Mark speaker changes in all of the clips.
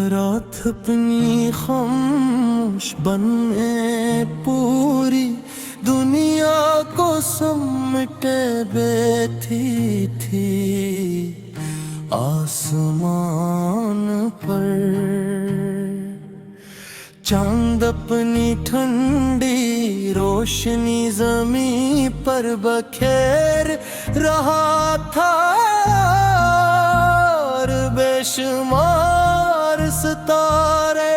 Speaker 1: रात अपनी खामोश बने पूरी दुनिया को समेटे बैठी थी आसमान पर। चांद अपनी ठंडी रोशनी जमीन पर बखेर रहा था और बेशुमार सितारे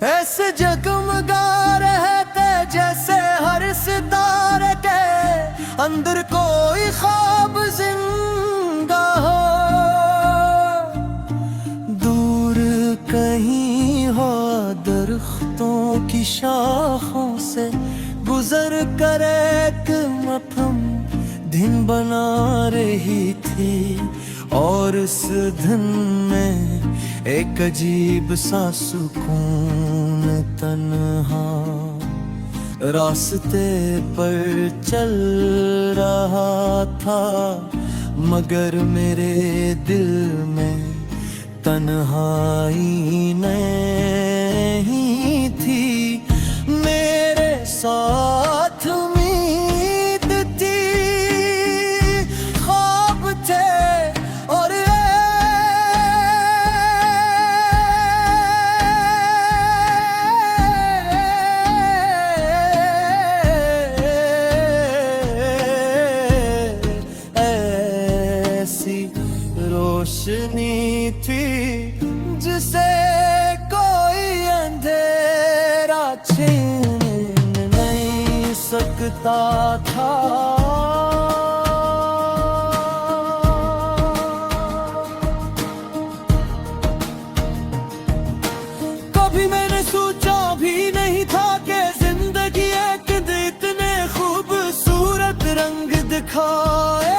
Speaker 1: ऐसे जगमगा रहे थे जैसे हर सितारे के अंदर कोई ख्वाब जिंदा हो। दूर कहीं हो दरख्तों की शाखों से गुजर कर एक मपहम दिन बना रही थी और इस दिन में एक अजीब सा सुकून तन्हा रास्ते पर चल रहा था, मगर मेरे दिल में तन्हाई नहीं थी। मेरे साथ उम्मीद थी, ख्वाब थे और रोशनी थी जिसे कोई अंधेरा छीन नहीं सकता था। कभी मैंने सोचा भी नहीं था कि जिंदगी एक दिन इतने खूबसूरत रंग दिखाए।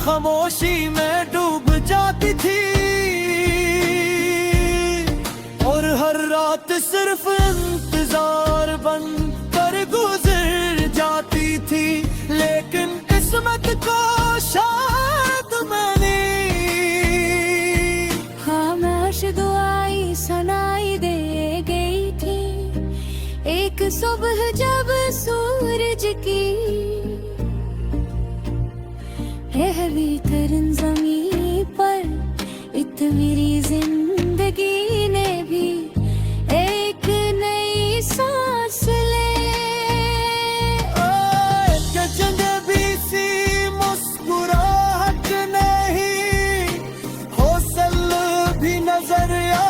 Speaker 1: खामोशी में डूब जाती थी और हर रात सिर्फ इंतजार बन कर गुजर जाती थी। लेकिन किस्मत को शायद मैंने खामोश दुआएं सुनाई दे गई थी। एक सुबह जब सूरज की रहवी तरन ज़मीं पर इतनी जिंदगी ने भी एक नई सांस ले। भी सी मुस्कुराहट नहीं, हौसल भी नजर आया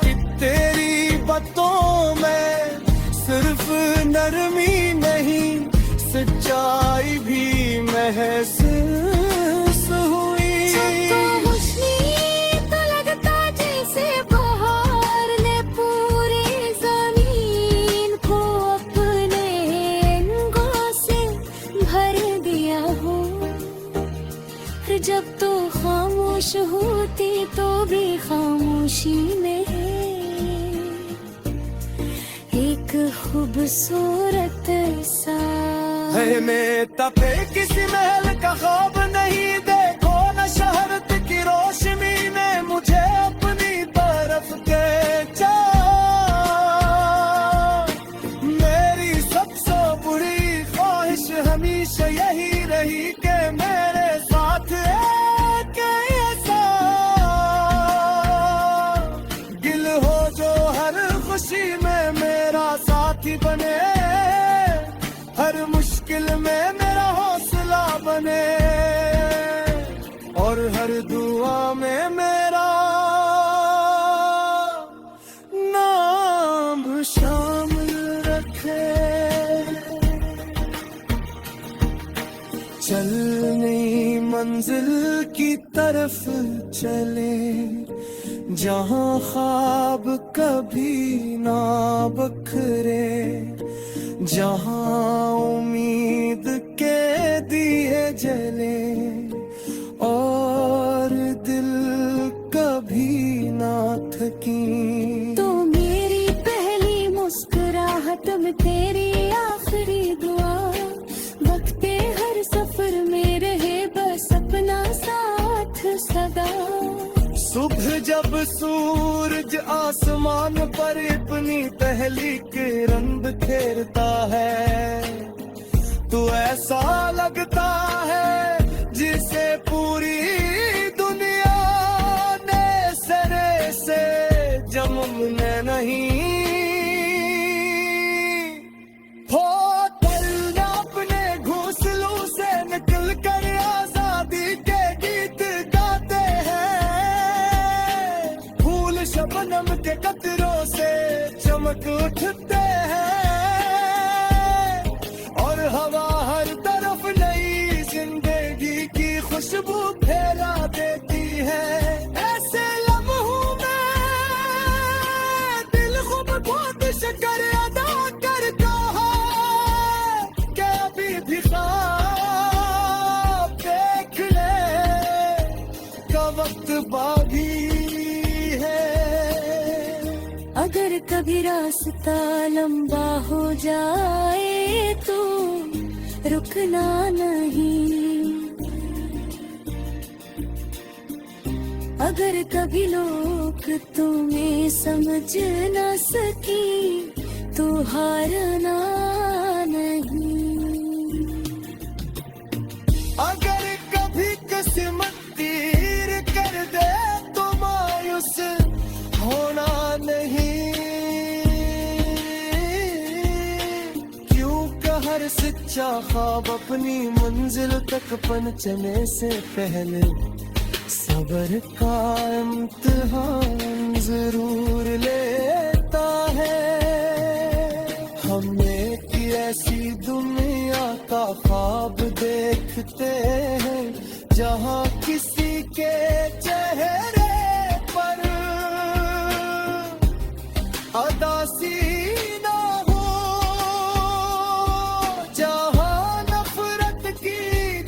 Speaker 1: कि तेरी बातों में सिर्फ नरमी नहीं सच्चाई भी महसूस हुई। सबको हुस्नी तो लगता जैसे बहार ने पूरी जमीन को अपने रंगों से भर दिया हो। फिर जब तो खामोश होती तो भी खामोशी में एक खूबसूरत सा में तपे किसी महल का ख्वाब नहीं। देखो न शहरत की रोशनी ने मुझे अपनी तरफ खींचा। मेरी सबसे बुरी ख्वाहिश हमेशा यही रही कि मेरे साथ एक ऐसा गिल हो जो हर खुशी में मेरा साथी बने, हर मुश्किल में मेरा हौसला बने और हर दुआ में मेरा नाम शामिल रखे। चलनी मंजिल की तरफ चले, जहां ख्वाब कभी ना बखरे, जहां उम्मीद के दिए जले और दिल कभी ना थकी।
Speaker 2: तो मेरी पहली मुस्कुराहट में तेरी आखिरी दुआ, वक्ते हर सफर में रहे बस अपना साथ सदा।
Speaker 1: सुबह जब सूरज आसमान पर अपनी पहली किरण बिखेरता है, तो ऐसा लगता है जिसे पूरी दुनिया ने सरे से जमने नहीं। हो दिल अपने घोंसलों से निकल कर आजादी के गीत गाते हैं, फूल शबनम के कतरों से चमक उठते हैं, और हवा हर तरफ नई जिंदगी की खुशबू फैला देती है। ऐसे लम्हों में दिल खूब बहुत शुक्र अदा करता है कि अभी भी ख्वाब देखने का वक्त बाकी है।
Speaker 2: अगर कभी रास्ता लंबा हो जाए तो रुकना नहीं, अगर कभी लोग तुम्हें समझ न सकी तो हारना नहीं।
Speaker 1: अगर कभी किस्मत तीर कर दे तो मायूस होना नहीं, क्योंकि हर सच्चा ख्वाब अपनी मंजिल तक पहुंचने से पहले सब्र का इम्तिहान जरूर लेता है। हम एक ऐसी दुनिया का ख्वाब देखते हैं जहां किसी के चेहरे पर उदासी ना हो, जहां नफरत की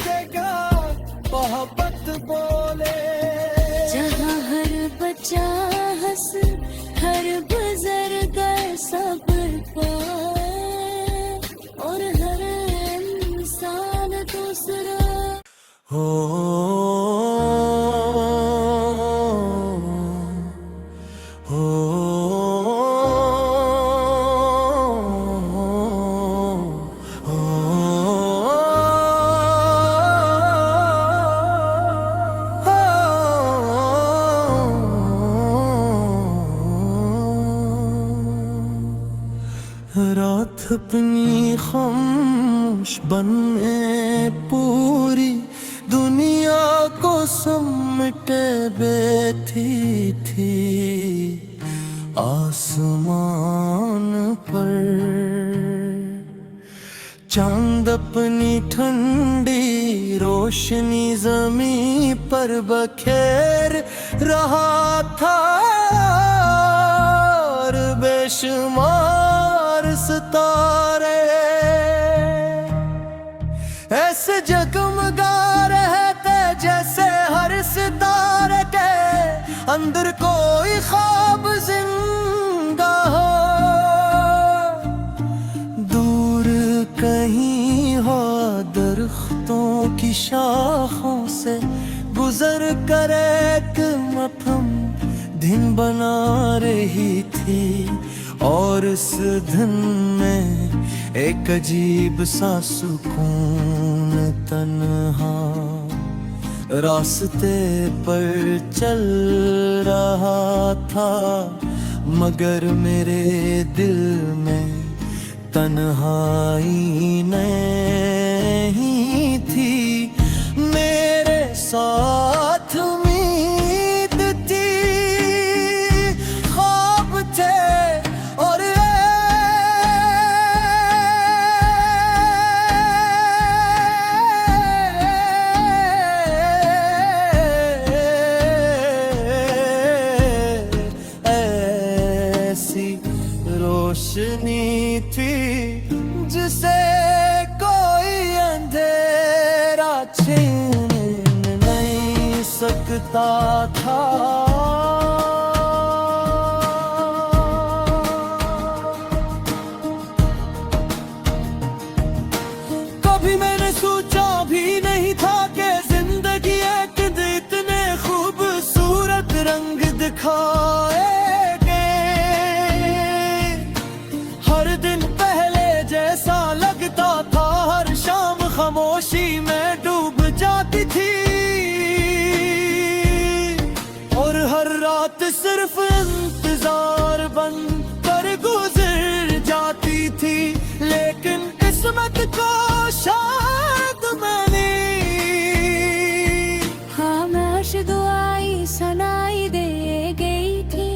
Speaker 1: जगह मोहब्बत बोले,
Speaker 2: जहाँ हर बच्चा हंस हर बुजुर्ग सब्र पाए और हर इंसान दूसरा
Speaker 1: हो रात अपनी खामोश बने पूरी दुनिया को समेटे बैठी थी आसमान पर। चांद अपनी ठंडी रोशनी जमीन पर बखेर रहा था, और बेशुमार सितारे ऐसे जगमगा रहे थे जैसे हर सितारे के अंदर कोई ख्वाब जिंदा हो। दूर कहीं हो दरख्तों की शाखों से गुजर कर एक मफहम दिन बना रही थी, और इस दिन में एक अजीब सा सुकून तन्हा रास्ते पर चल रहा था, मगर मेरे दिल में तन्हाई नहीं थी। मेरे साथ उम्मीद थी, ख्वाब थे और छीन नहीं सकता था। कभी मैंने सोचा भी नहीं था कि जिंदगी एक दिन इतने खूबसूरत रंग दिखाएगे। हर दिन पहले जैसा लगता था, हर शाम खामोशी में डूब जाती थी, और हर रात सिर्फ इंतजार बन कर गुजर जाती थी। लेकिन किस्मत को शायद मैंने
Speaker 2: खामोश दुआई सुनाई दे गई थी।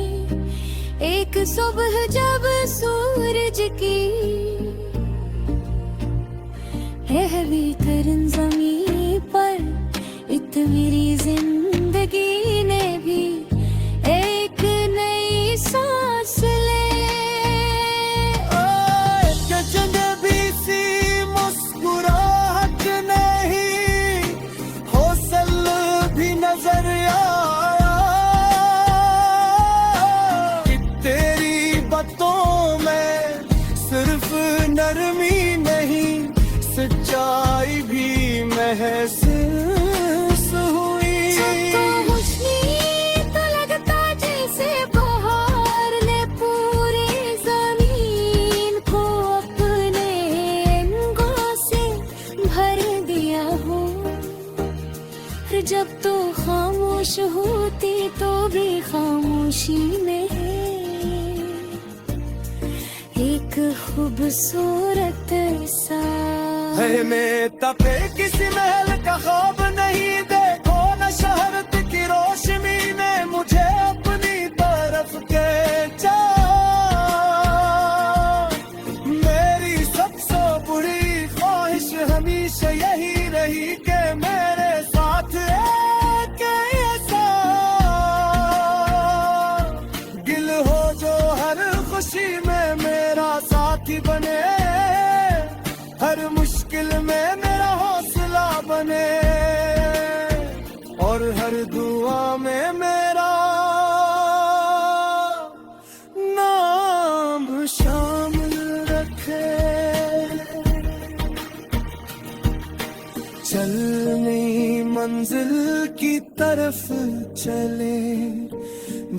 Speaker 2: एक सुबह जब सूरज की पहली किरण ज़मीन पर, मेरी जिंदगी ने भी एक नई सांस ले।
Speaker 1: जन्नती सी मुस्कुराहट नहीं, हौसला भी नजर आया कि तेरी बातों में सिर्फ नरमी नहीं, सच्चाई भी महसूस हुई।
Speaker 2: तो हुस्नी तो लगता जैसे बहार ने पूरी जमीन को अपने रंगों से भर दिया हो। जब तो खामोश होती तो भी खामोशी में एक खूबसूरत सा
Speaker 1: है। मैं तपे किसी महल का ख्वाब नहीं, देखो न शहरत की रोशनी ने मुझे अपनी तरफ खींचा। मेरी सबसे बुरी ख्वाहिश हमेशा यही रही कि मेरे साथ एक ऐसा गिल हो जो हर खुशी में मेरा साथी बने, हर मुश्किल में मेरा हौसला बने, और हर दुआ में मेरा नाम शामिल रखे। चलनी मंजिल की तरफ चले,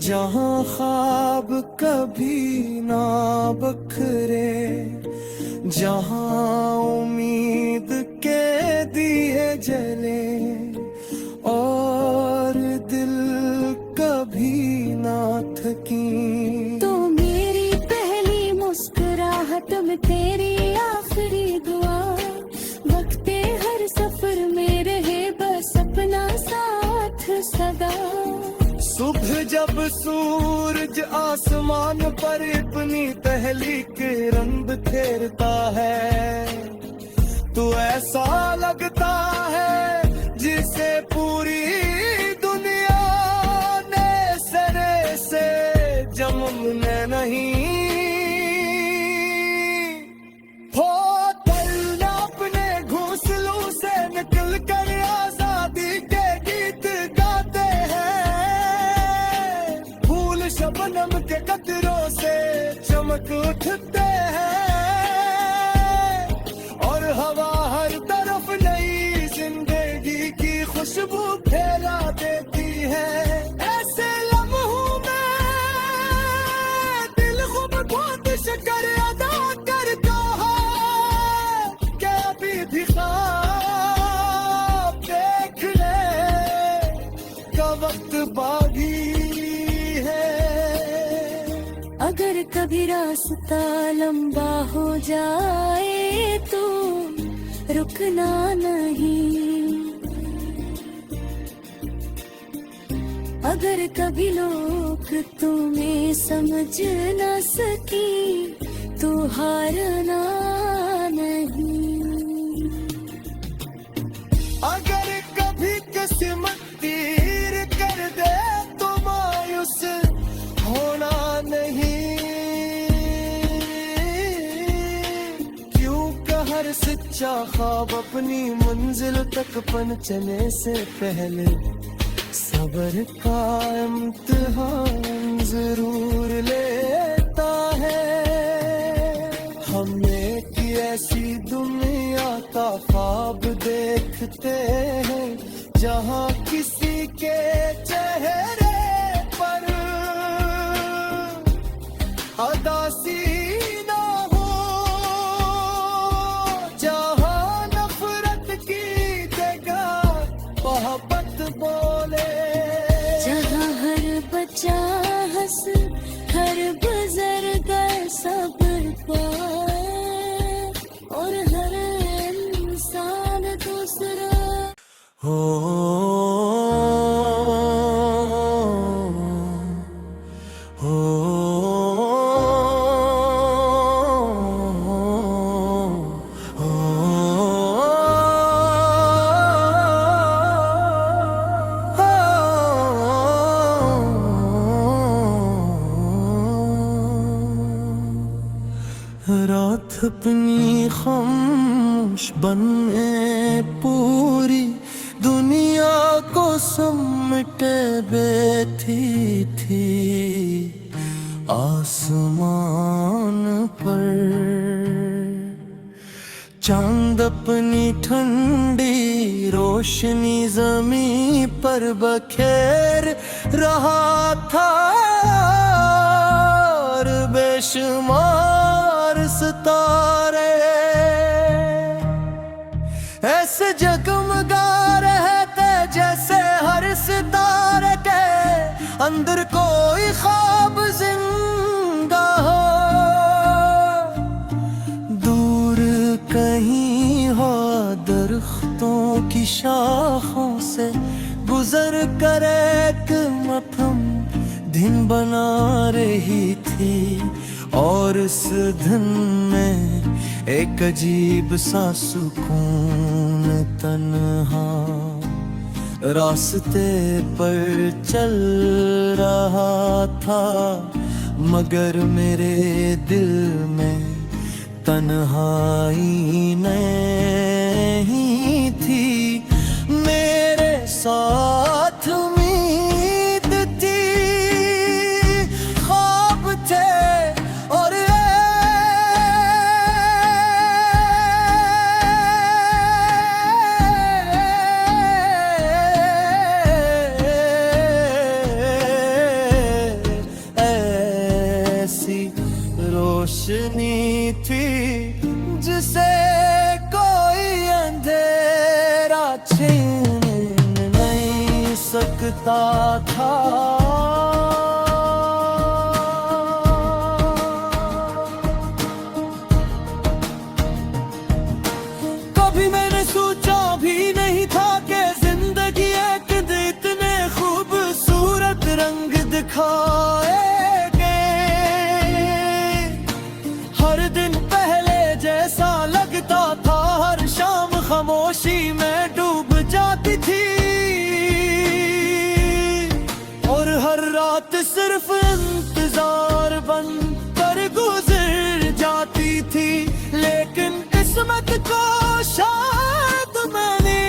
Speaker 1: जहां ख्वाब कभी ना बखरे, जहां उम्मीद के दिए जले, और दिल कभी ना थकी।
Speaker 2: तो मेरी पहली मुस्कुराहट में तेरी आखिरी दुआ, वक्ते हर सफर में रहे बस अपना साथ सदा।
Speaker 1: सुबह जब सूरज आसमान पर अपनी पहली किरण बिखेरता है, तो ऐसा लगता है जिसे पूरी दुनिया ने सरे से जमने नहीं। हो तलना अपने घोंसलों से निकल कर आजादी के गीत गाते हैं, फूल शबनम के कतरों से चमक उठते हैं, और हवा हर तरफ नई जिंदगी की खुशबू फैला देती है। ऐसे लम्हों में दिल खूब कोशिश कर अदा करता है कि अभी भी ख्वाब देखने का वक्त बाकी है।
Speaker 2: अगर कभी रास्ता लंबा हो जाए तो रुकना नहीं, अगर कभी लोग तुम्हें समझ न सकी तो हारना नहीं।
Speaker 1: अगर कभी किस्मत तीर कर दे तो मायूस होना नहीं, क्योंकि हर सच्चाई सोचा ख्वाब अपनी मंजिल तक पहुंचने से पहले सब्र का इम्तिहान जरूर लेता है। हम एक ऐसी दुनिया का ख्वाब देखते हैं जहाँ किसी के चेहरे पर अदासी ना हो, जहाँ नफरत की जगह मोहब्बत बोले,
Speaker 2: जहाँ हर बच्चा हंस हर बुजुर्ग सब्र पाए और हर इंसान दूसरा
Speaker 1: हो रात अपनी खामोश बने पूरी दुनिया को समेटे बैठी थी आसमान पर। चांद अपनी ठंडी रोशनी जमीन पर बखेर रहा था और बेशुमार सितारे ऐसे जगमगा रहे थे जैसे हर सितारे के अंदर कोई ख्वाब जिंदा हो। दूर कहीं हो दरख्तों की शाखों से गुजर कर एक मफहम दिन बना रही थी और इस दिन में एक अजीब सा सुकून तन्हा रास्ते पर चल रहा था, मगर मेरे दिल में तन्हाई नहीं थी। मेरे साथ उम्मीद थी, ख्वाब थे और रोशनी थी जिसे कोई अंधेरा छीन नहीं सकता था। कभी मैंने सोचा भी नहीं था कि जिंदगी एक दिन इतने खूबसूरत रंग दिखाए। जैसा लगता था हर शाम खामोशी में डूब जाती थी और हर रात सिर्फ इंतजार बन कर गुजर जाती थी। लेकिन किस्मत को शायद मैंने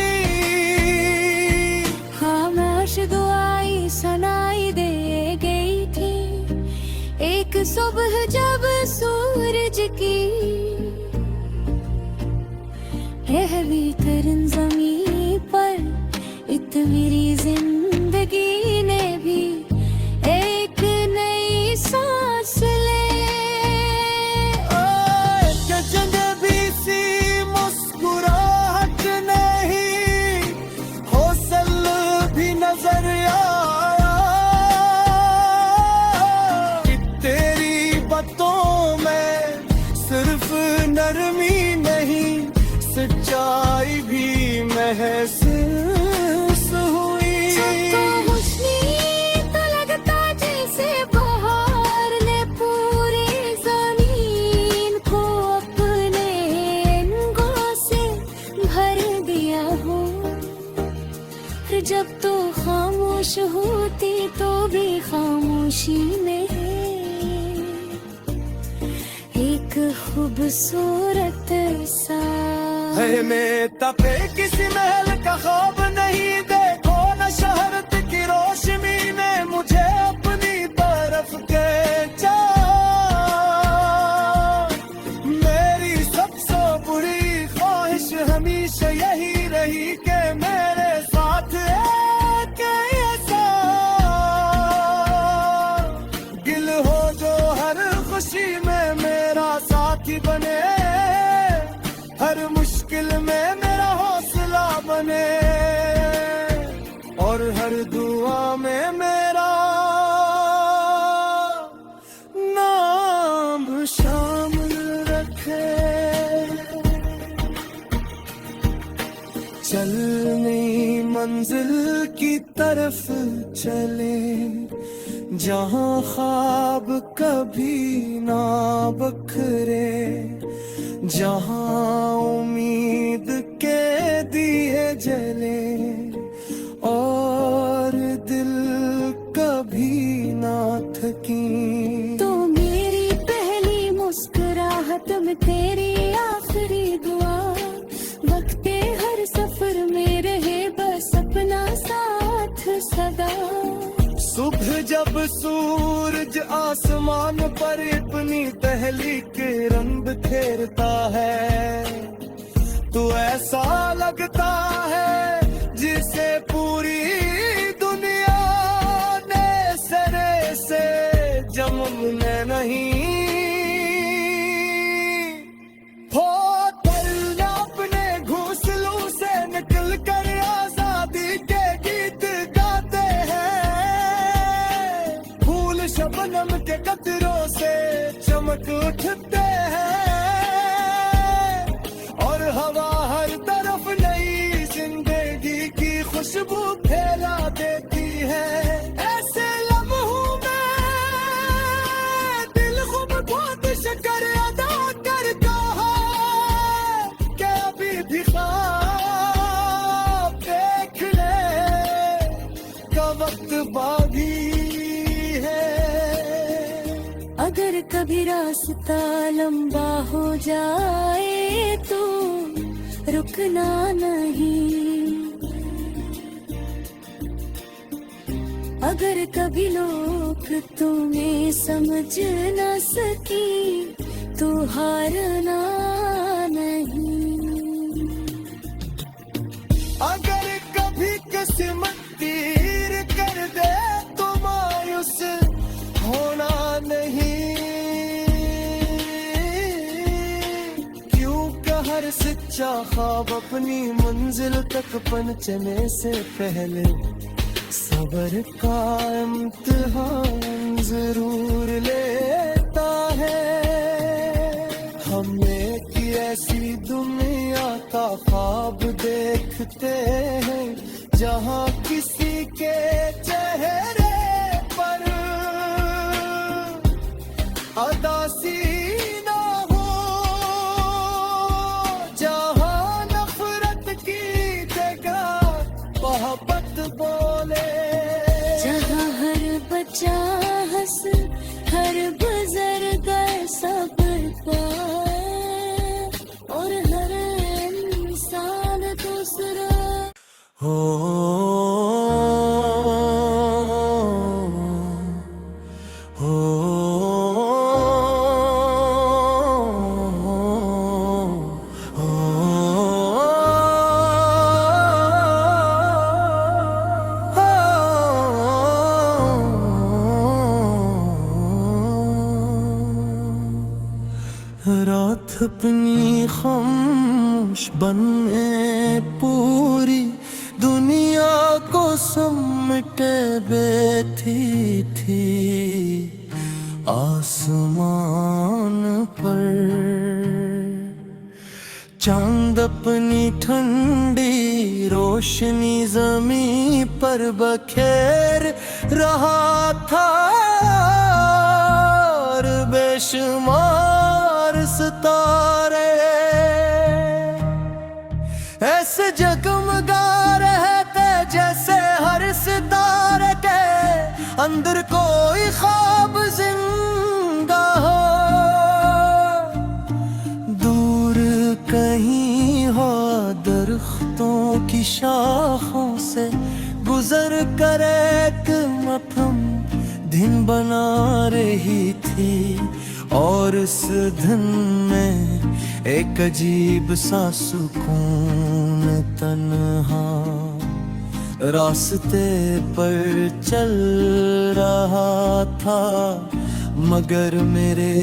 Speaker 2: खामोश दुआई सुनाई दे गई थी एक सुबह जब सूरज की भीतर ज़मीन पर इत मेरी जिंदगी ने भी एक नई सांस ले।
Speaker 1: भी सी मुस्कुराहट नहीं, हौसल भी नजर आया कि तेरी बातों में सिर्फ नरमी नहीं सच्चाई भी महसूस हुई।
Speaker 2: तो हुस्नी तो लगता जैसे बहार ने पूरी जमीन को अपने रंगों से भर दिया हो। फिर जब तो खामोश होती तो भी खामोशी में एक खूबसूरत सा
Speaker 1: है में तपे किसी महल का ख्वाब नहीं, देखो न शहरत की रोशनी ने मुझे अपनी तरफ खींचा। मेरी सबसे बुरी ख्वाहिश हमेशा यही रही कि मेरे साथ एक ऐसा गिल हो जो हर खुशी में मेरा साथी बने, हर मुश्किल में मेरा हौसला बने, और हर दुआ में मेरा नाम शामिल रखे। चलनी मंजिल की तरफ चले, जहाँ ख्वाब कभी ना बखरे, जहाँ उम्मीद के दिए जले, और दिल कभी ना थकी।
Speaker 2: तो मेरी पहली मुस्कुराहट में तेरी आखिरी दुआ, वक्ते हर सफर में रहे बस अपना साथ सदा।
Speaker 1: सुबह जब सूरज आसमान पर अपनी पहली किरण बिखेरता है, तो ऐसा लगता है जिसे पूरी दुनिया ने सरे से जमने नहीं। हो दिल अपने घोंसलों से निकल कर आजादी के गीत गाते हैं, फूल शबनम के कतरों से चमक उठते हैं, और हवा हर तरफ नई जिंदगी की खुशबू फैला देती है। ऐसे लम्हों में दिल खूब बहुत शुक्र अदा करता है कि अभी भी ख्वाब देखने का वक्त बाकी है।
Speaker 2: अगर कभी रास्ता लंबा हो जाए तो रुकना नहीं, अगर कभी लोग तुम्हें समझ न सकी तो हारना नहीं।
Speaker 1: अगर कभी किस्मत तीर कर दे तो मायूस होना नहीं, क्योंकि हर सच्चा ख्वाब अपनी मंजिल तक पहुंचने से पहले सब्र का इम्तिहान जरूर लेता है। हम एक ऐसी दुनिया का ख्वाब देखते हैं जहाँ किसी के चेहरे पर अदासी ना हो, जहाँ नफरत की जगह मोहब्बत बोले,
Speaker 2: जहाँ हर बच्चा हंस हर बुजुर्ग सब्र पाए, और हर इंसान दूसरा
Speaker 1: रात अपनी खामोश बने पूरी दुनिया को समेटे बैठी थी आसमान पर। चांद अपनी ठंडी रोशनी जमीन पर बखेर रहा था, और बेशुमार सितारे ऐसे जगमगा रहे थे जैसे हर सितारे के अंदर कोई ख्वाब जिंदा हो। दूर कहीं हो शाखों से गुजर कर एक मफहम दिन बना रही थी, और इस दिन में एक अजीब सा सुकून तन्हा रास्ते पर चल रहा था, मगर मेरे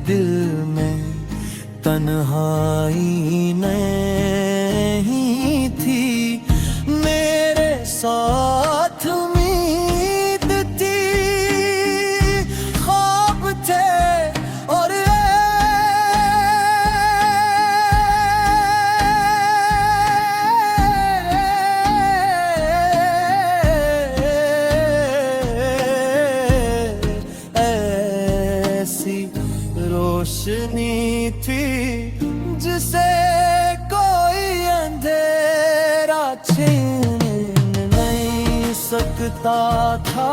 Speaker 1: दिल में तन्हाई नहीं थी। मेरे साथ उम्मीद थी, ख्वाब थे और रोशनी थी जिसे कोई अंधेरा छीन नहीं सकता था।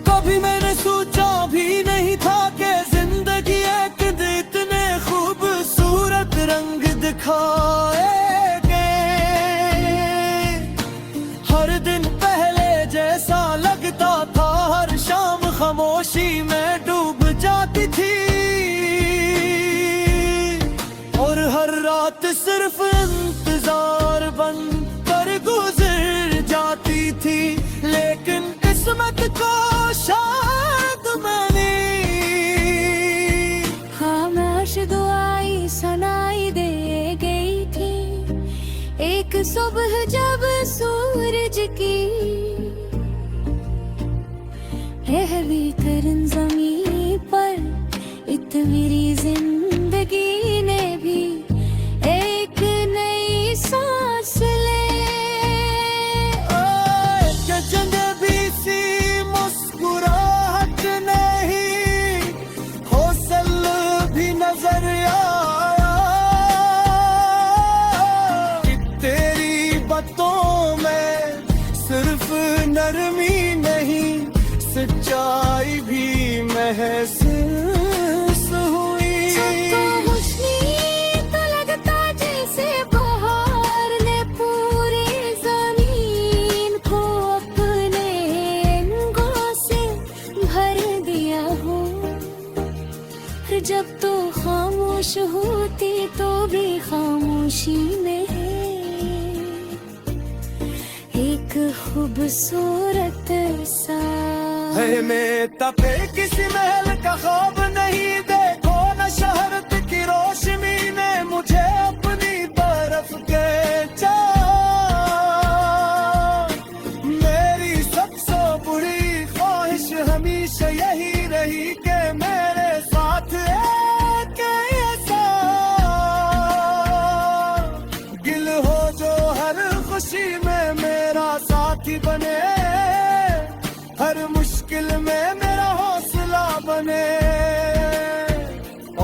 Speaker 1: कभी मैंने सोचा भी नहीं था कि जिंदगी एक दिन इतने खूबसूरत रंग दिखाए। जैसा लगता था हर शाम खामोशी में डूब जाती थी, और हर रात सिर्फ इंतजार बन कर गुजर जाती थी। लेकिन किस्मत को शायद मैंने खामोश दुआई सुनाई दे गई थी। एक सुबह जब सूरज की रहवी करन ज़मीं पर इत मेरी जिंदगी ने भी एक नई सांस ले। भी सी मुस्कुराहट नहीं, हौसल भी नजर आया कि तेरी बातों में सिर्फ नरमी नहीं, सच्चाई भी महसूस हुई। सबको खुशी तो लगता जैसे बहार ने पूरी जमीन को अपने रंगों से भर दिया हो। जब तो खामोश होती तो भी खामोशी में एक खूबसूरत सा में तपे किसी महल का ख्वाब नहीं। देखो न शहरत की रोशनी ने मुझे अपनी तरफ खींचा। मेरी सबसे बुरी ख्वाहिश हमेशा यही रही कि मेरे साथ एक ऐसा गिल हो जो हर खुशी में मेरा साथी बने, हर मुश्किल में मेरा हौसला बने,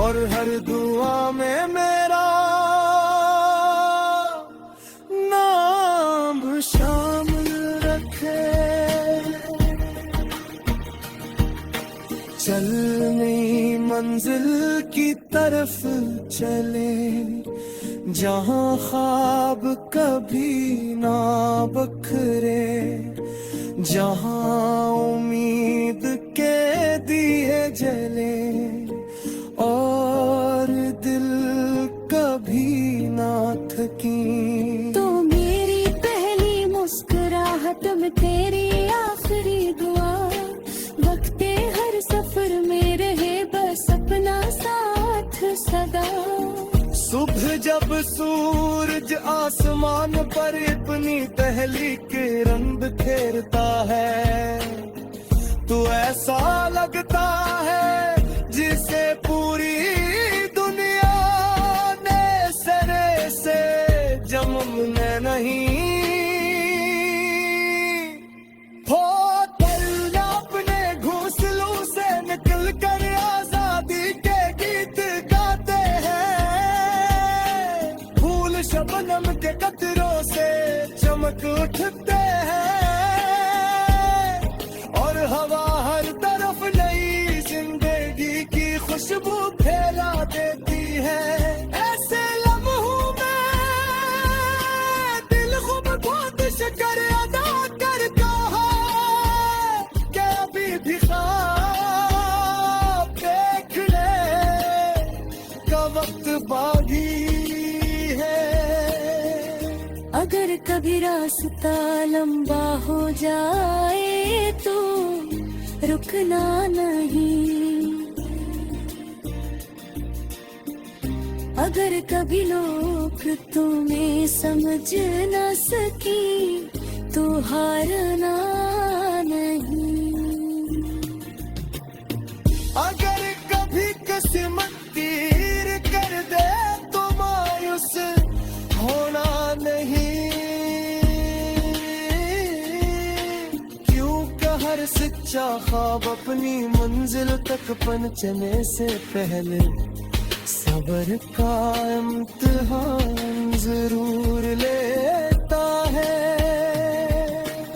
Speaker 1: और हर दुआ में मेरा नाम शामिल रखे। चलनी मंजिल की तरफ चले, जहां ख्वाब कभी ना बखरे, जहां उम्मीद के दिए जले, और दिल कभी ना थकी। तो मेरी पहली मुस्कुराहट में तेरी आखिरी दुआ, वक्ते हर सफर में रहे बस अपना साथ सदा। सुबह जब सूरज आसमान पर अपनी पहली किरण बिखेरता है, तो ऐसा लगता है जिसे पूरी दुनिया ने सरे से जन्म नहीं। हो दिल अपने घोंसलों से निकल कर आजादी के गीत गाते हैं, फूल शबनम के कतरों से चमक उठते हैं, और हवा हर तरफ नई जिंदगी खुशबू फेरा देती है। ऐसे लम्हों में दिल खूब कोशिश कर अदा करता है कि अभी भी ख्वाब देखने का वक्त बाकी है।
Speaker 2: अगर कभी रास्ता लंबा हो जाए तो रुकना नहीं। अगर कभी लोग तुम्हें समझ न सकी तो हारना नहीं।
Speaker 1: अगर कभी किस्मत तीर कर दे तो मायूस होना नहीं, क्योंकि हर सच्चा ख्वाब अपनी मंजिल तक पहुंचने से पहले सब्र का इम्तिहान जरूर लेता है।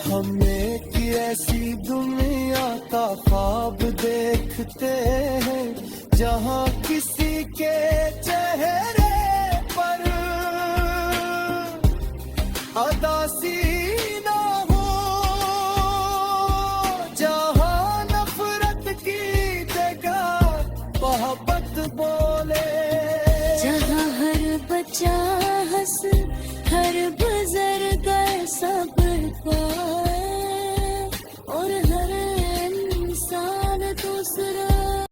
Speaker 1: हम एक ऐसी दुनिया का ख्वाब देखते हैं जहाँ किसी के चेहरे पर अदासी ना हो, जहाँ नफरत की जगह मोहब्बत बोले,
Speaker 2: जहाँ हर बच्चा हंस हर बुजुर्ग सब्र पाए।